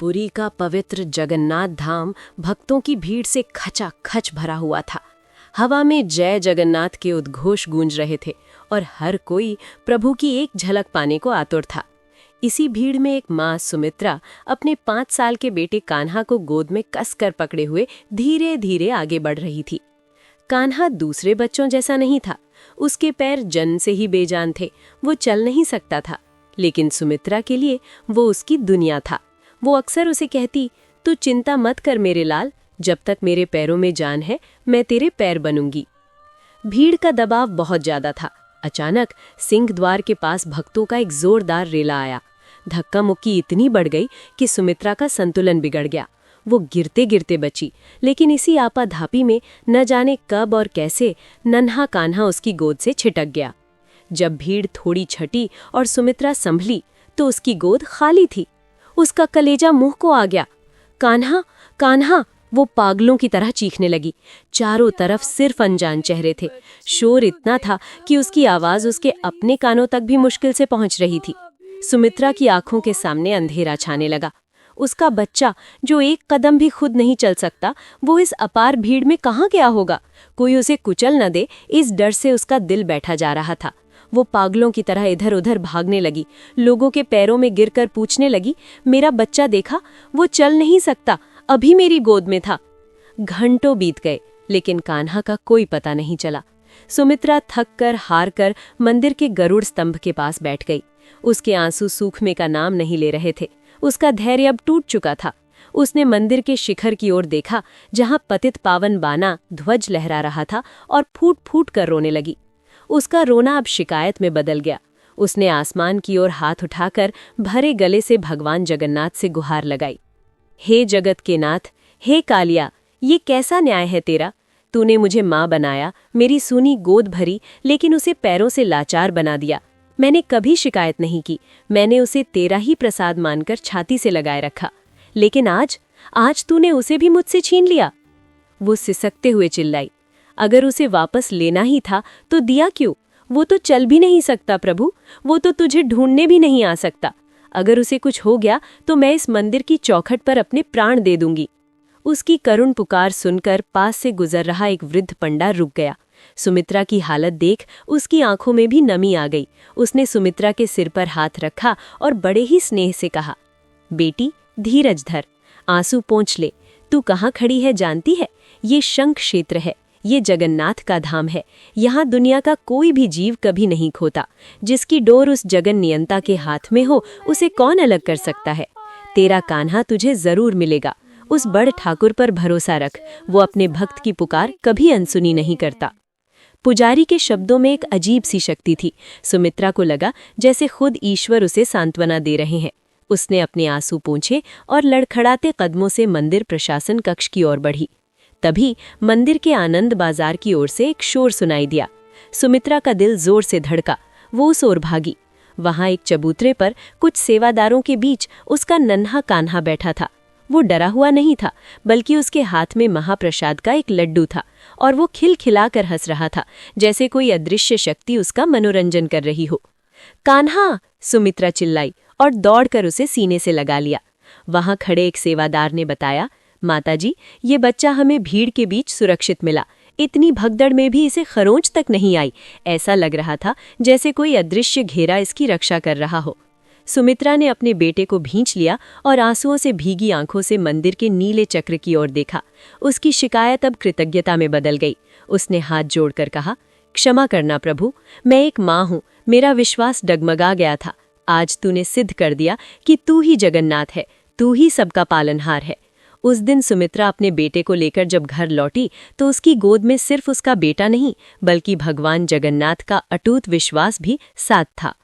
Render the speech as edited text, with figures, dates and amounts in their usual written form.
पुरी का पवित्र जगन्नाथ धाम भक्तों की भीड़ से खचाखच भरा हुआ था। हवा में जय जगन्नाथ के उद्घोष गूंज रहे थे और हर कोई प्रभु की एक झलक पाने को आतुर था। इसी भीड़ में एक माँ सुमित्रा अपने 5 साल के बेटे कान्हा को गोद में कसकर पकड़े हुए धीरे धीरे आगे बढ़ रही थी। कान्हा दूसरे बच्चों जैसा नहीं था। उसके पैर जन्म से ही बेजान थे, वो चल नहीं सकता था। लेकिन सुमित्रा के लिए वो उसकी दुनिया था। वो अक्सर उसे कहती, तू चिंता मत कर मेरे लाल, जब तक मेरे पैरों में जान है मैं तेरे पैर बनूंगी। भीड़ का दबाव बहुत ज्यादा था। अचानक सिंह द्वार के पास भक्तों का एक जोरदार रेला आया। धक्का मुक्की इतनी बढ़ गई कि सुमित्रा का संतुलन बिगड़ गया। वो गिरते गिरते बची, लेकिन इसी आपाधापी में न जाने कब और कैसे नन्हा कान्हा उसकी गोद से छिटक गया। जब भीड़ थोड़ी छटी और सुमित्रा संभली तो उसकी गोद खाली थी। उसका कलेजा मुंह को आ गया। कान्हा, कान्हा, वो पागलों की तरह चीखने लगी। चारों तरफ सिर्फ अनजान चेहरे थे। शोर इतना था कि उसकी आवाज उसके अपने कानों तक भी मुश्किल से पहुंच रही थी। सुमित्रा की आंखों के सामने अंधेरा छाने लगा। उसका बच्चा, जो एक कदम भी खुद नहीं चल सकता, वो इस अपार भीड़ में कहाँ गया होगा? कोई उसे कुचल न दे, इस डर से उसका दिल बैठा जा रहा था। वो पागलों की तरह इधर उधर भागने लगी। लोगों के पैरों में गिरकर पूछने लगी, मेरा बच्चा देखा? वो चल नहीं सकता, अभी मेरी गोद में था। घंटों बीत गए, लेकिन कान्हा का कोई पता नहीं चला। सुमित्रा थक कर हार कर मंदिर के गरुड़ स्तंभ के पास बैठ गई। उसके आंसू सूखने का नाम नहीं ले रहे थे। उसका धैर्य अब टूट चुका था। उसने मंदिर के शिखर की ओर देखा, जहां पतित पावन बाना ध्वज लहरा रहा था, और फूट फूट कर रोने लगी। उसका रोना अब शिकायत में बदल गया। उसने आसमान की ओर हाथ उठाकर भरे गले से भगवान जगन्नाथ से गुहार लगाई। हे जगत के नाथ, हे कालिया, ये कैसा न्याय है तेरा? तूने मुझे माँ बनाया, मेरी सूनी गोद भरी, लेकिन उसे पैरों से लाचार बना दिया। मैंने कभी शिकायत नहीं की। मैंने उसे तेरा ही प्रसाद मानकर छाती से लगाए रखा, लेकिन आज तूने उसे भी मुझसे छीन लिया। वो सिसकते हुए चिल्लाई, अगर उसे वापस लेना ही था तो दिया क्यों? वो तो चल भी नहीं सकता प्रभु, वो तो तुझे ढूंढने भी नहीं आ सकता। अगर उसे कुछ हो गया तो मैं इस मंदिर की चौखट पर अपने प्राण दे दूंगी। उसकी करुण पुकार सुनकर पास से गुजर रहा एक वृद्ध पंडा रुक गया। सुमित्रा की हालत देख उसकी आंखों में भी नमी आ गई। उसने सुमित्रा के सिर पर हाथ रखा और बड़े ही स्नेह से कहा, बेटी धीरज धर, आंसू पोंछ ले। तू कहाँ खड़ी है जानती है? ये शंख क्षेत्र है, ये जगन्नाथ का धाम है। यहाँ दुनिया का कोई भी जीव कभी नहीं खोता। जिसकी डोर उस जगन नियंता के हाथ में हो, उसे कौन अलग कर सकता है? तेरा कान्हा तुझे जरूर मिलेगा। उस बड़ ठाकुर पर भरोसा रख, वो अपने भक्त की पुकार कभी अनसुनी नहीं करता। पुजारी के शब्दों में एक अजीब सी शक्ति थी। सुमित्रा को लगा जैसे खुद ईश्वर उसे सांत्वना दे रहे हैं। उसने अपने आंसू पोंछे और लड़खड़ाते कदमों से मंदिर प्रशासन कक्ष की ओर बढ़ी। तभी मंदिर के आनंद बाजार की ओर से एक शोर सुनाई दिया। सुमित्रा का दिल जोर से धड़का। वो उस ओर भागी। वहां एक चबूतरे पर कुछ सेवादारों के बीच उसका नन्हा कान्हा बैठा था। वो डरा हुआ नहीं था, बल्कि उसके हाथ में महाप्रसाद का एक लड्डू था और वो खिलखिलाकर हंस रहा था, जैसे कोई अदृश्य शक्ति उसका मनोरंजन कर रही हो। कान्हा, सुमित्रा चिल्लाई और दौड़कर उसे सीने से लगा लिया। वहां खड़े एक सेवादार ने बताया, माताजी, ये बच्चा हमें भीड़ के बीच सुरक्षित मिला। इतनी भगदड़ में भी इसे खरोंच तक नहीं आई। ऐसा लग रहा था जैसे कोई अदृश्य घेरा इसकी रक्षा कर रहा हो। सुमित्रा ने अपने बेटे को भींच लिया और आंसुओं से भीगी आंखों से मंदिर के नीले चक्र की ओर देखा। उसकी शिकायत अब कृतज्ञता में बदल गई। उसने हाथ जोड़कर कहा, क्षमा करना प्रभु, मैं एक माँ हूँ, मेरा विश्वास डगमगा गया था। आज तूने सिद्ध कर दिया कि तू ही जगन्नाथ है, तू ही सबका पालनहार है। उस दिन सुमित्रा अपने बेटे को लेकर जब घर लौटी तो उसकी गोद में सिर्फ उसका बेटा नहीं, बल्कि भगवान जगन्नाथ का अटूट विश्वास भी साथ था।